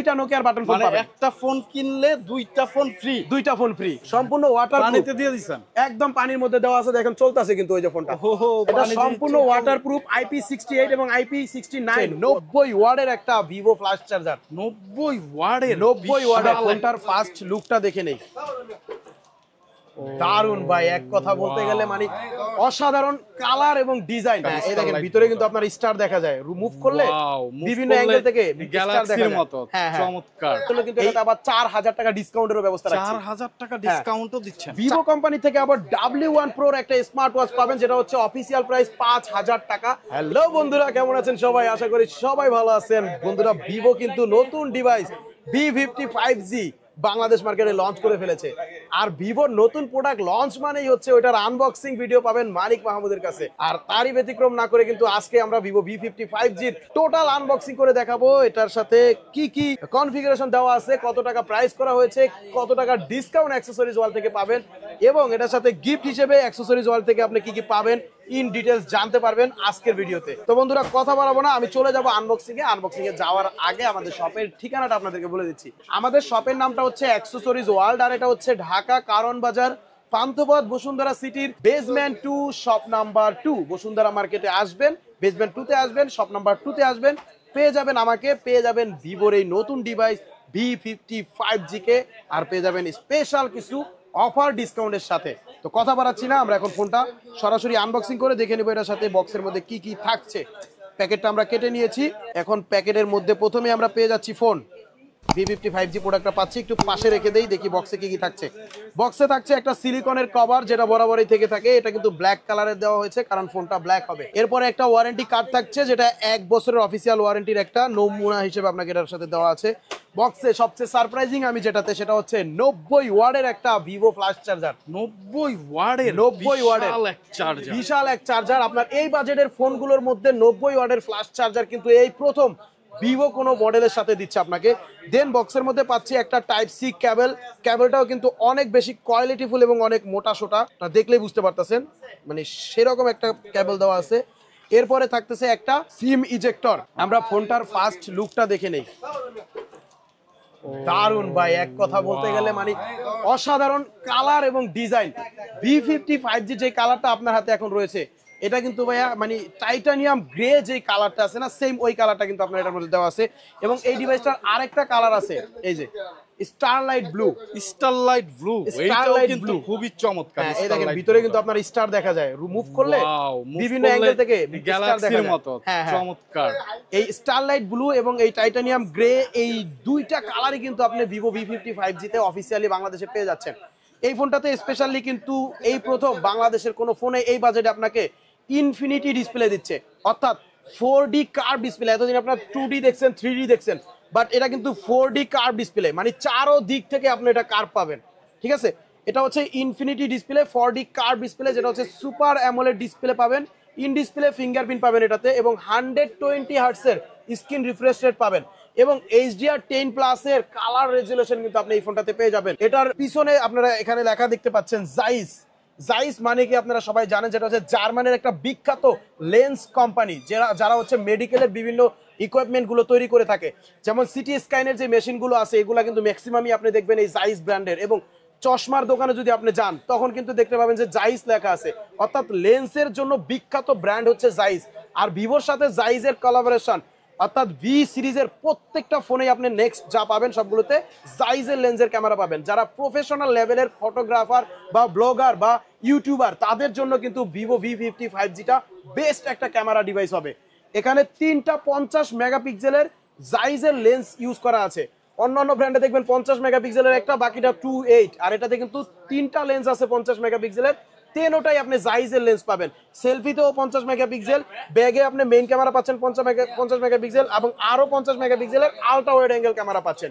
দুইটা নোকিয়ার button phone পাবেন। একটা ফোন কিনলে দুইটা ফোন ফ্রি, সম্পূর্ণ ওয়াটার পানিতে দিয়ে দিবেন, একদম পানির মধ্যে দেওয়া আছে, দেখেন চলতেছে কিন্তু ওই যে ফোনটা। এটা সম্পূর্ণ ওয়াটারপ্রুফ, IP68 এবং IP69 90 ওয়াটের একটা ভিভো ফ্ল্যাশ চার্জার। 90 ওয়াটের ফোনটার ফার্স্ট লুকটা দেখে নেই। দারুন ভাই, এক কথা বলতে গেলে মানে অসাধারণ কালার এবং ডিজাইন। এই দেখেন ভিতরে কিন্তু আপনার স্টার দেখা যায়, মুভ করলে বিভিন্ন অ্যাঙ্গেল থেকে স্টার দেখা যায়। চমৎকার। কিন্তু এটা আবার 4000 টাকা ডিসকাউন্টের ব্যবস্থা রাখছে। 4000 টাকা ডিসকাউন্টও দিচ্ছেন। ভিভো কোম্পানি থেকে আবার W1 Pro একটা স্মার্ট ওয়াচ পাবেন, যেটা হচ্ছে অফিশিয়াল প্রাইস 5000 টাকা। হ্যালো বন্ধুরা, কেমন আছেন সবাই? আশা করি সবাই ভালো আছেন। বন্ধুরা, ভিভো কিন্তু নতুন ডিভাইস V55G বাংলাদেশ মার্কেটে লঞ্চ করে ফেলেছে। আর ভিভোর নতুন প্রোডাক্ট লঞ্চ মানেই হচ্ছে ওইটার আনবক্সিং ভিডিও পাবেন মানিক মাহমুদের কাছে। আর তারই ব্যতিক্রম না করে কিন্তু আজকে আমরা ভিভো V55G টোটাল আনবক্সিং করে দেখাবো। এটার সাথে কি কি কনফিগারেশন দেওয়া আছে, কত টাকা প্রাইস করা হয়েছে, কত টাকা ডিসকাউন্ট অ্যাক্সেসরিজ ওয়াল থেকে পাবেন, এবং এটার সাথে গিফট হিসেবে অ্যাক্সেসরিজ ওয়াল থেকে আপনি কি কি পাবেন ইন ডিটেলস জানতে পারবেন আজকের ভিডিওতে। তো বন্ধুরা, কথা বাড়াবো না, আমি চলে যাব আনবক্সিং এ। আনবক্সিং এ যাওয়ার আগে আমাদের শপের ঠিকানাটা আপনাদেরকে বলে দিচ্ছি। আমাদের শপের নামটা হচ্ছে অ্যাক্সেসরিজ ওয়ার্ল্ড, আর এটা হচ্ছে ঢাকা কারণ বাজার, পান্থপথ, বসুন্ধরা সিটির বেসমেন্ট 2, শপ নাম্বার 2। বসুন্ধরা মার্কেটে আসবেন, বেসমেন্ট 2 তে আসবেন, শপ নাম্বার 2 তে আসবেন, পেয়ে যাবেন আমাকে, পেয়ে যাবেন ভিভোর এই নতুন ডিভাইস V55G কে, আর পেয়ে যাবেন স্পেশাল কিছু অফার ডিসকাউন্টের সাথে। তো কথা বাড়াচ্ছি না, আমরা এখন ফোনটা সরাসরি আনবক্সিং করে দেখে নেবো এটার সাথে বক্সের মধ্যে কি কি থাকছে। প্যাকেটটা আমরা কেটে নিয়েছি। এখন প্যাকেটের মধ্যে প্রথমে আমরা পেয়ে যাচ্ছি ফোন V55G প্রোডাক্টটা পাচ্ছি। একটু পাশে রেখে দেই, দেখি বক্সে কি কি থাকছে। বক্সে থাকছে একটা সিলিকনের কভার, যেটা বরাবরই থেকে থাকে। এটা কিন্তু ব্ল্যাক কালারের দেওয়া হয়েছে, কারণ ফোনটা ব্ল্যাক হবে। এরপরে একটা ওয়ারেন্টি কার্ড থাকছে, যেটা 1 বছরের অফিসিয়াল ওয়ারেন্টির একটা নমুনা হিসেবে আপনাকে এটার সাথে দেওয়া আছে। বক্সে সবচেয়ে সারপ্রাইজিং আমি যেটাতে, সেটা হচ্ছে 90 ওয়াটের একটা ভিভো ফ্ল্যাশ চার্জার। 90 ওয়াটের বিশাল এক চার্জার। আপনার এই বাজেটের ফোনগুলোর মধ্যে 90 ওয়াটের ফ্ল্যাশ চার্জার কিন্তু এই প্রথম ভিভো কোনো মডেলের সাথে দিচ্ছে আপনাকে। দেন বক্সের মধ্যে পাচ্ছি একটা টাইপ সি কেবল। কেবলটাও কিন্তু অনেক বেশি কোয়ালিটিফুল এবং অনেক মোটা সোটা, দেখলেই বুঝতে পারতেছেন, মানে সেরকম একটা কেবল দেওয়া আছে। এরপরে থাকতেছে একটা সিম ইজেক্টর। আমরা ফোনটার ফার্স্ট লুকটা দেখে নেই। দারুন ভাই, এক কথা বলতে গেলে মানে অসাধারণ কালার এবং ডিজাইন। V55G যে কালারটা আপনার হাতে এখন রয়েছে, এটা কিন্তু ভাইয়া মানে টাইটানিয়াম গ্রে যে কালারটা আছে না, সেম ওই কালারটা কিন্তু আপনার এটার মধ্যে দেওয়া আছে। এবং এই ডিভাইসটার আরেকটা কালার আছে, এই যে স্টারলাইট ব্লু। এইটাও কিন্তু খুবই চমৎকার। এই দেখেন ভিতরে কিন্তু আপনার স্টার দেখা যায়, মুভ করলে বিভিন্ন অ্যাঙ্গেল থেকে স্টার দেখা যায়। চমৎকার। এই স্টারলাইট ব্লু এবং এই টাইটানিয়াম গ্রে, এই দুইটা কালারই কিন্তু আপনি ভিভো V55G তে অফিসিয়ালি বাংলাদেশে পেয়ে যাচ্ছেন। এই ফোনটাতে স্পেশালি কিন্তু এই প্রথম বাংলাদেশের কোনো ফোনে এই বাজেটে আপনাকে ইনফিনিটি ডিসপ্লে দিচ্ছে, অর্থাৎ 4D কার্ভ ডিসপ্লে। এতদিন আপনার 2D দেখছেন, 3D দেখছেন, বাট এটা কিন্তু 4D কার্ভ ডিসপ্লে, মানে চারো দিক থেকে আপনি এটা কার্ভ পাবেন। ঠিক আছে, এটা হচ্ছে infinity display 4D curve display, যেটা হচ্ছে সুপার অ্যামোলেড ডিসপ্লে পাবেন। ইন ডিসপ্লে ফিঙ্গারপ্রিন্ট পাবেন এটাতে, এবং 120 হার্টজের স্ক্রিন রিফ্রেশ রেট পাবেন, এবং HDR10+ এর কালার রেজুলেশন কিন্তু আপনি এই ফোনটাতে পেয়ে যাবেন। এটার পিছনে আপনারা এখানে লেখা দেখতে পাচ্ছেন জাইস। জাইস মানে কি আপনারা সবাই জানেন, যেটা হচ্ছে জার্মানের একটা বিখ্যাত লেন্স কোম্পানি, যারা হচ্ছে মেডিকেলের বিভিন্ন ইকুইপমেন্ট গুলো তৈরি করে থাকে। যেমন সিটি স্ক্যানের যে মেশিন গুলো আছে, এগুলা কিন্তু ম্যাক্সিমামই আপনি দেখবেন এই জাইস ব্র্যান্ডের। এবং চশমার দোকানে যদি আপনি যান, তখন কিন্তু দেখতে পাবেন যে জাইস লেখা আছে, অর্থাৎ লেন্সের জন্য বিখ্যাত ব্র্যান্ড হচ্ছে জাইস। আর ভিভোর সাথে জাইসের কোলাবোরেশন, অর্থাৎ ভি সিরিজের প্রত্যেকটা ফোনে আপনি নেক্সট যা পাবেন সবগুলোতে জাইসের লেন্সের ক্যামেরা পাবেন। যারা প্রফেশনাল লেভেলের ফটোগ্রাফার বা ব্লগার বা ইউটিউবার, তাদের জন্য কিন্তু ভিভো V55Gটা বেস্ট একটা ক্যামেরা ডিভাইস হবে। এখানে 3টা 50 মেগাপিক্সেলের জাইসের লেন্স ইউজ করা আছে। অন্যান্য ব্র্যান্ডে দেখবেন 50 মেগাপিক্সেলের একটা, বাকিটা 2.8, আর এটাতে কিন্তু 3টা লেন্স আছে 50 মেগাপিক্সেলের। তেনোটাই আপনি জাইসের লেন্স পাবেন। সেলফিতেও 50 মেগাপিক্সেল, ব্যাগে আপনি মেইন ক্যামেরা পাচ্ছেন 50 মেগাপিক্সেল, এবং আরো 50 মেগাপিক্সেলের আলট্রা ওয়াইড অ্যাঙ্গেল ক্যামেরা পাচ্ছেন।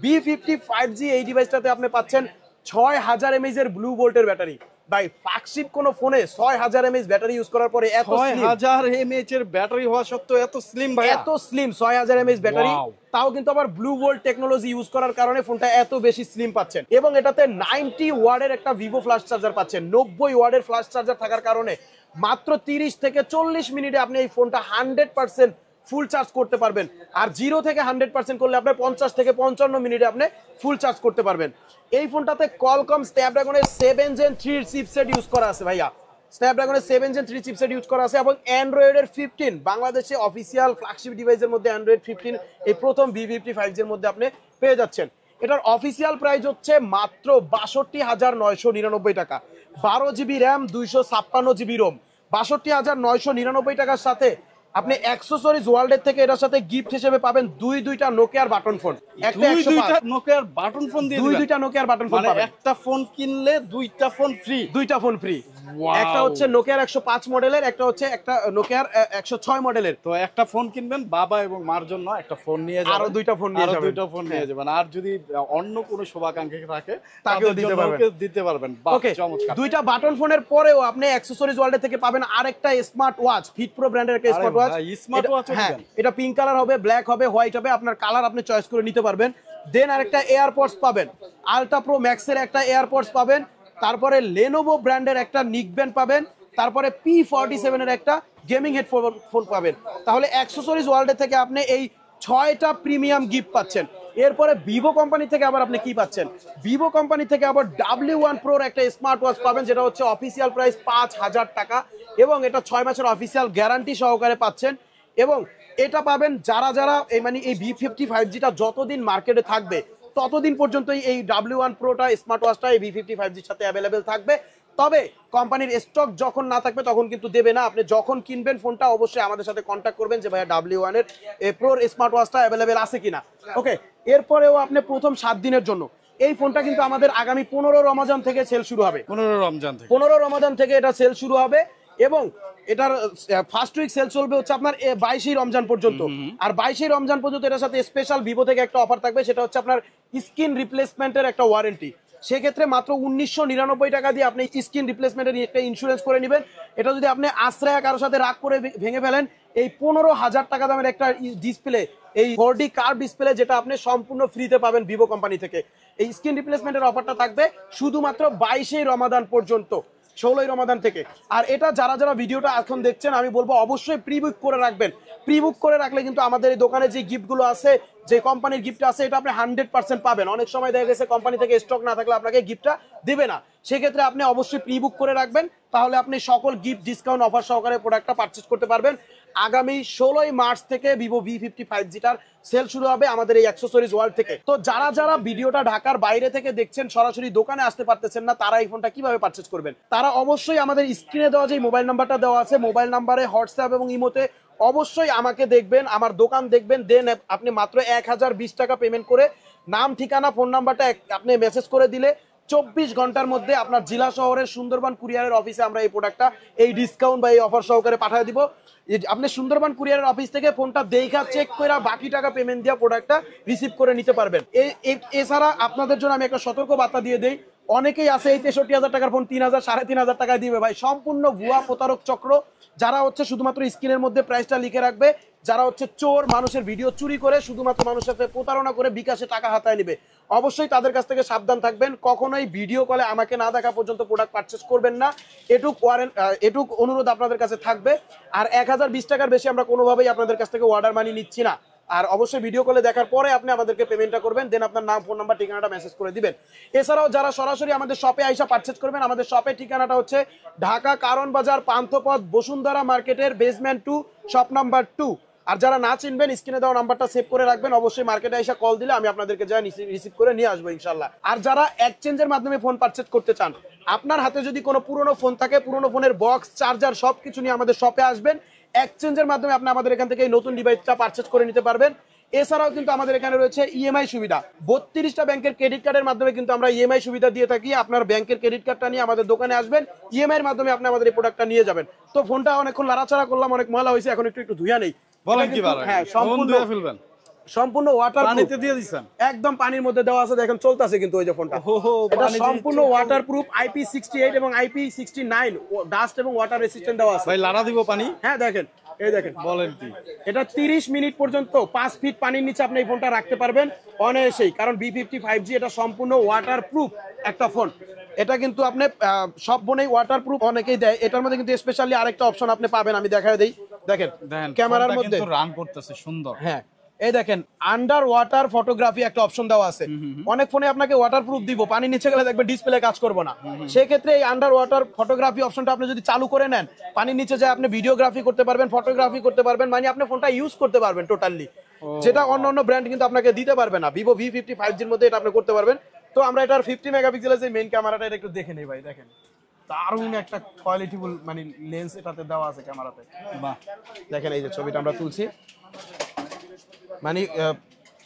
V55G এই ডিভাইসটাতে আপনি পাচ্ছেন 6000 mAh এর ব্লু ভোল্টের ব্যাটারি। ভাই, ফ্ল্যাগশিপ কোন ফোনে 6000 mAh ব্যাটারি ইউজ করার পরে এত 6000 mAh এর ব্যাটারি হওয়া সত্ত্বেও এত স্লিম ভাই, এত স্লিম 6000 mAh ব্যাটারি, তাও কিন্তু আবার ব্লু ভোল্ট টেকনোলজি ইউজ করার কারণে ফোনটা এত বেশি স্লিম পাচ্ছেন। এবং এটাতে 90 ওয়াটের একটা ভিভো ফ্ল্যাশ চার্জার পাচ্ছেন। 90 ওয়াটের ফ্ল্যাশ চার্জার থাকার কারণে মাত্র 30 থেকে 40 মিনিটে আপনি এই ফোনটা 100% ফুল চার্জ করতে পারবেন। আর 0 থেকে 100% করলে আপনার 50 থেকে 55 মিনিটে আপনি ফুল চার্জ করতে পারবেন। এই ফোনটাতে কলকম স্ন্যাপড্রাগনের 7 Gen 3 চিপসেট ইউজ করা আছে ভাইয়া, স্ন্যাপড্রাগনের 7 Gen 3 চিপসেট ইউজ করা আছে এবং অ্যান্ড্রয়েডের 15 বাংলাদেশে অফিসিয়াল ফ্ল্যাগশিপ ডিভাইসের মধ্যে অ্যান্ড্রয়েড 15 এই প্রথম V55 এর মধ্যে আপনি পেয়ে যাচ্ছেন। এটার অফিসিয়াল প্রাইস হচ্ছে মাত্র ৬২,৯৯৯ টাকা, 12 GB র্যাম, 256 GB রোম, ৬২,৯৯৯ টাকার সাথে আপনি অ্যাক্সেসরিজ ওয়ার্ল্ডের থেকে এটার সাথে গিফট হিসেবে পাবেন দুইটা নোকিয়ার বাটন ফোন, একটা নোকিয়ার বাটন ফোন দিয়ে দিবেন, দুইটা নোকিয়ার বাটন ফোন পাবেন, একটা ফোন কিনলে দুইটা ফোন ফ্রি, দুইটা ফোন ফ্রি। একটা হচ্ছে নোকিয়ার 105 মডেলের, একটা হচ্ছে একটা নোকিয়ার 106 মডেলের। তো একটা ফোন কিনবেন বাবা এবং মার জন্য, একটা ফোন নিয়ে যাবেন, আরো দুইটা ফোন নিয়ে যাবেন, দুইটা ফোন নিয়ে যাবেন। আর যদি অন্য কোনো শুভাকাঙ্ক্ষী থাকে তাকেও দিতে পারবেন। ওকে, চমৎকার। দুইটা বাটন ফোনের পরেও আপনি অ্যাকসেসরিজ ওয়ার্ল্ড থেকে পাবেন আরেকটা স্মার্ট ওয়াচ, ফিট প্রো ব্র্যান্ডের একটা স্মার্ট ওয়াচ। হ্যাঁ, এটা পিঙ্ক কালার হবে, ব্ল্যাক হবে, হোয়াইট হবে, আপনার কালার আপনি চয়েস করে নিতে পারবেন। দেন আরেকটা এয়ারপডস পাবেন, আলট্রা প্রো ম্যাক্সের একটা এয়ারপডস পাবেন, তারপরে লেনোভো ব্র্যান্ডের একটা নিকব্যান্ড পাবেন, তারপরে P47 এর একটা গেমিং হেডফোন পাবেন। তাহলে অ্যাকসেসরিজ ওয়ার্ল্ড থেকে আপনি এই 6টা প্রিমিয়াম গিফট পাচ্ছেন। এরপরে ভিভো কোম্পানি থেকে আবার আপনি কি পাচ্ছেন, ভিভো কোম্পানি থেকে আবার W1 প্রোর একটা স্মার্ট ওয়াচ পাবেন, যেটা হচ্ছে অফিসিয়াল প্রাইস 5,000 টাকা এবং এটা 6 মাসের অফিসিয়াল গ্যারান্টি সহকারে পাচ্ছেন। এবং এটা পাবেন যারা এই মানে এই V55Gটা যতদিন মার্কেটে থাকবে ততদিন পর্যন্তই এই W1 প্রোটা স্মার্ট ওয়াচটা এই V55Gর সাথে অ্যাভেলেবেল থাকবে। তবে কোম্পানির স্টক যখন না থাকবে তখন কিন্তু দেবে না। আপনি যখন কিনবেন ফোনটা অবশ্যই আমাদের সাথে কন্ট্যাক্ট করবেন যে ভাইয়া W1 এর প্রোর স্মার্ট ওয়াচটা অ্যাভেলেবেল আছে কিনা। ওকে, এরপরেও আপনি প্রথম 7 দিনের জন্য এই ফোনটা কিন্তু আমাদের আগামী 15 রমজান থেকে সেল শুরু হবে, 15 রমজান থেকে এটা সেল শুরু হবে এবং এটার ফার্স্ট উইক সেল চলবে হচ্ছে আপনার 22 রমজান পর্যন্ত। আর 22 রমজান পর্যন্ত এটার সাথে স্পেশাল ভিভো থেকে একটা অফার থাকবে, সেটা হচ্ছে আপনার স্ক্রিন রিপ্লেসমেন্টের একটা ওয়ারেন্টি। সেক্ষেত্রে মাত্র 1999 টাকা দিয়ে আপনি স্ক্রিন রিপ্লেসমেন্টের একটা ইন্স্যুরেন্স করে নেবেন। এটা যদি আপনি আশ্রয় কারোর সাথে রাগ করে ভেঙে ফেলেন, এই 15,000 টাকা দামের একটা ডিসপ্লে, এই 4D কার্ভ ডিসপ্লে, যেটা আপনি সম্পূর্ণ ফ্রিতে পাবেন ভিভো কোম্পানি থেকে। এই স্ক্রিন রিপ্লেসমেন্টের অফারটা থাকবে শুধুমাত্র 22 রমাদান পর্যন্ত, 16 রমাদান থেকে। আর এটা যারা ভিডিওটা এখন দেখছেন আমি বলবো অবশ্যই প্রি বুক করে রাখবেন। প্রি বুক করে রাখলে কিন্তু আমাদের এই দোকানে যে গিফটগুলো আছে, যে কোম্পানির গিফট আছে, এটা আপনি 100% পাবেন। অনেক সময় দেখা গেছে কোম্পানি থেকে স্টক না থাকলে আপনাকে গিফটটা দিবে না, সেক্ষেত্রে আপনি অবশ্যই প্রি বুক করে রাখবেন, তাহলে আপনি সকল গিফট ডিসকাউন্ট অফার সহকারে প্রোডাক্টটা পারচেজ করতে পারবেন। আগামী 16 মার্চ থেকে ভিভো V55Gটার সেল শুরু হবে আমাদের এই অ্যাক্সেসরিজ ওয়ার্ল্ড থেকে। তো যারা ভিডিওটা ঢাকার বাইরে থেকে দেখছেন, সরাসরি দোকানে আসতে পারতেছেন না, তারা এই ফোনটা কিভাবে পারচেজ করবেন, তারা অবশ্যই আমাদের স্ক্রিনে দেওয়া যে মোবাইল নাম্বারটা দেওয়া আছে, মোবাইল নাম্বারে হোয়াটসঅ্যাপ এবং ইমোতে অবশ্যই আমাকে দেখবেন, আমার দোকান দেখবেন, দেন আপনি মাত্র 1020 টাকা পেমেন্ট করে নাম, ঠিকানা, ফোন নাম্বারটা আপনি মেসেজ করে দিলে 24 ঘন্টার মধ্যে আপনার জেলা শহরের সুন্দরবন কুরিয়ারের অফিসে আমরা এই প্রোডাক্টটা এই ডিসকাউন্ট বা এই অফার সহকারে পাঠিয়ে দিব। আপনি সুন্দরবন কুরিয়ারের অফিস থেকে ফোনটা দেখা চেক করে বাকি টাকা পেমেন্ট দিয়ে প্রোডাক্টটা রিসিভ করে নিতে পারবেন। এছাড়া আপনাদের জন্য আমি একটা সতর্ক বার্তা দিয়ে দেই, অনেকেই আছে এই 63,000 টাকার ফোন 3,000 3,500 টাকায় দিবে। ভাই, সম্পূর্ণ ভুয়া প্রতারক চক্র, যারা হচ্ছে শুধুমাত্র স্ক্রিনের মধ্যে প্রাইসটা লিখে রাখবে, যারা হচ্ছে চোর, মানুষের ভিডিও চুরি করে শুধুমাত্র মানুষের সাথে প্রতারণা করে বিকাশে টাকা হাতায় নেবে। অবশ্যই তাদের কাছ থেকে সাবধান থাকবেন, কখনোই ভিডিও কলে আমাকে না দেখা পর্যন্ত প্রোডাক্ট পারচেস করবেন না, এটুক অনুরোধ আপনাদের কাছে থাকবে। আর 1020 টাকার বেশি আমরা কোনোভাবেই আপনাদের কাছ থেকে অর্ডার মানি নিচ্ছি না। আর অবশ্যই ভিডিও কলে দেখার পরে আপনি আমাদেরকে পেমেন্টটা করবেন, দেন আপনার নাম, ফোন নাম্বার, ঠিকানাটা মেসেজ করে দিবেন। এছাড়াও যারা সরাসরি আমাদের শপে আইসা পারচেজ করবেন, আমাদের শপের ঠিকানাটা হচ্ছে ঢাকা কারণ বাজার, পান্থপথ, বসুন্ধরা মার্কেটের বেসমেন্ট 2, শপ নাম্বার 2। আর যারা না চিনবেন, স্ক্রিনে দেওয়া নাম্বারটা সেভ করে রাখবেন, অবশ্যই মার্কেটে আইসা কল দিলে আমি আপনাদেরকে যা রিসিভ করে নিয়ে আসবো ইনশাল্লাহ। আর যারা এক্সচেঞ্জের মাধ্যমে ফোন পারচেজ করতে চান, আপনার হাতে যদি কোনো পুরনো ফোন থাকে, পুরনো ফোনের বক্স, চার্জার সবকিছু নিয়ে আমাদের শপে আসবেন, এক্সচেঞ্জের মাধ্যমে আপনি আমাদের এখান থেকে এই নতুন ডিভাইসটা পারচেজ করে নিতে পারবেন। এছাড়াও কিন্তু আমাদের এখানে রয়েছে ইএমআই সুবিধা, 32টা ব্যাংকের ক্রেডিট কার্ডের মাধ্যমে কিন্তু আমরা ইএমআই সুবিধা দিয়ে থাকি। আপনার ব্যাংকের ক্রেডিট কার্ডটা নিয়ে আমাদের দোকানে আসবেন, ইএমআই এর মাধ্যমে আপনি আমাদের এই প্রোডাক্টটা নিয়ে যাবেন। তো ফোনটা অনেকক্ষণ লাড়াচাড়া করলাম, অনেক ময়লা হয়েছে, এখন একটু ধুইয়া নেই। বলেন কি ভাই? হ্যাঁ, সম্পূর্ণ ওয়াটার পানিতে দিয়ে দিবেন, একদম পানির মধ্যে দেওয়া আছে, দেখেন চলতেছে কিন্তু ওই যে ফোনটা, এটা সম্পূর্ণ ওয়াটারপ্রুফ, IP68 এবং IP69 ডাস্ট এবং ওয়াটার রেসিস্ট্যান্ট দেওয়া আছে। ভাই লাড়া দিব পানি? হ্যাঁ, দেখেন, এই দেখেন, বলেন কি, এটা 30 মিনিট পর্যন্ত 5 ফিট পানির নিচে আপনি এই ফোনটা রাখতে পারবেন অনায়াসেই, কারণ V55G এটা সম্পূর্ণ ওয়াটারপ্রুফ একটা ফোন। এটা কিন্তু আপনি সব ফোনেই ওয়াটারপ্রুফ অনেকেই দেয়, এটার মধ্যে কিন্তু স্পেশালি আরেকটা অপশন আপনি পাবেন, আমি দেখায় দেই। দেখেন দেখেন ক্যামেরার মধ্যে রান করতেছে সুন্দর। হ্যাঁ এই দেখেন আন্ডার ওয়াটার ফটোগ্রাফি একটা অপশন দেওয়া আছে। অনেক ফোনে আপনাকে ওয়াটারপ্রুফ দিব, পানির নিচে গেলে দেখবে ডিসপ্লে কাজ করবে না, সেক্ষেত্রে এই আন্ডার ওয়াটার ফটোগ্রাফি অপশনটা আপনি যদি চালু করে নেন, পানির নিচে যায় আপনি ভিডিওগ্রাফি করতে পারবেন, ফটোগ্রাফি করতে পারবেন, মানে আপনি ফোনটা ইউজ করতে পারবেন টোটালি, যেটা অন্য ব্র্যান্ড কিন্তু আপনাকে দিতে পারবে না। ভিভো V50 5G এর মধ্যে এটা আপনি করতে পারবেন। তো আমরা এটার 50 মেগাপিক্সেলের যে মেইন ক্যামেরাটা এটা একটু দেখে নেই ভাই। দেখেন দারুণ একটা কোয়ালিটিফুল মানে লেন্স এটাতে দেওয়া আছে ক্যামেরাতে। বাহ, দেখেন এই যে ছবিটা আমরা তুলছি, মানে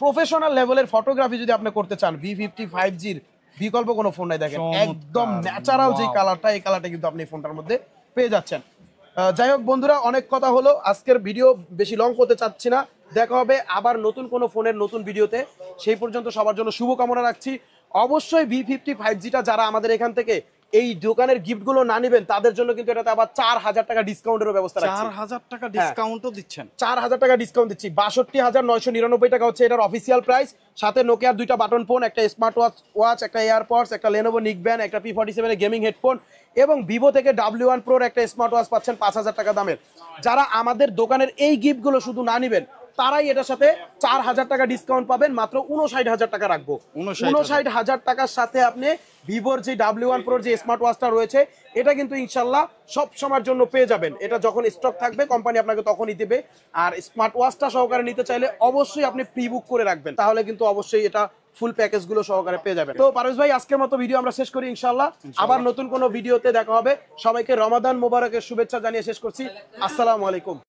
প্রফেশনাল লেভেলের ফটোগ্রাফি যদি আপনি করতে চান V50 5G এর বিকল্প কোনো ফোন নাই। দেখেন একদম ন্যাচারাল যে কালারটা, এই কালারটা কিন্তু আপনি ফোনটার মধ্যে পেয়ে যাচ্ছেন। যাই হোক বন্ধুরা, অনেক কথা হলো, আজকের ভিডিও বেশি লং করতে চাচ্ছি না। দেখা হবে আবার নতুন কোনো ফোনের নতুন ভিডিওতে, সেই পর্যন্ত সবার জন্য শুভকামনা রাখছি। অবশ্যই V50 5Gটা যারা আমাদের এখান থেকে এই দোকানের গিফট গুলো না নেবেন তাদের জন্য কিন্তু এটাতে আবার 4000 টাকা ডিসকাউন্টের ব্যবস্থা রাখছি। 4000 টাকা ডিসকাউন্টও দিচ্ছেন? 4000 টাকা ডিসকাউন্ট দিচ্ছি। 62,999 টাকা হচ্ছে এটার অফিসিয়াল প্রাইস। সাথে নোকিয়ার 2টা বাটন ফোন, একটা স্মার্ট ওয়াচ, একটা এয়ারপডস, একটা লেনোভো নিকব্যান্ড, একটা P47 এর গেমিং হেডফোন এবং ভিভো থেকে W1 প্রোর একটা স্মার্ট ওয়াচ পাচ্ছেন 5000 টাকা দামের। যারা আমাদের দোকানের এই গিফট গুলো শুধু না নেবেন তারাই এটার সাথে 4000 টাকা ডিসকাউন্ট পাবেন। মাত্র 59,000 টাকা রাখবো। 59,000 টাকার সাথে আপনি ভিভোর যে W1 প্রোর যে স্মার্ট ওয়াচটা রয়েছে এটা কিন্তু ইনশাল্লাহ সব সময়ের জন্য পেয়ে যাবেন। এটা যখন স্টক থাকবে কোম্পানি আপনাকে তখনই দিবে। আর স্মার্ট ওয়াচটা সহকারে নিতে চাইলে অবশ্যই আপনি প্রি বুক করে রাখবেন, তাহলে কিন্তু অবশ্যই এটা ফুল প্যাকেজ গুলো সহকারে পেয়ে যাবেন। তো পারভেজ ভাই আজকের মতো ভিডিও আমরা শেষ করি ইনশাল্লাহ। আবার নতুন কোনো ভিডিওতে দেখা হবে। সবাইকে রমাদান মোবারকের শুভেচ্ছা জানিয়ে শেষ করছি। আসসালামু আলাইকুম।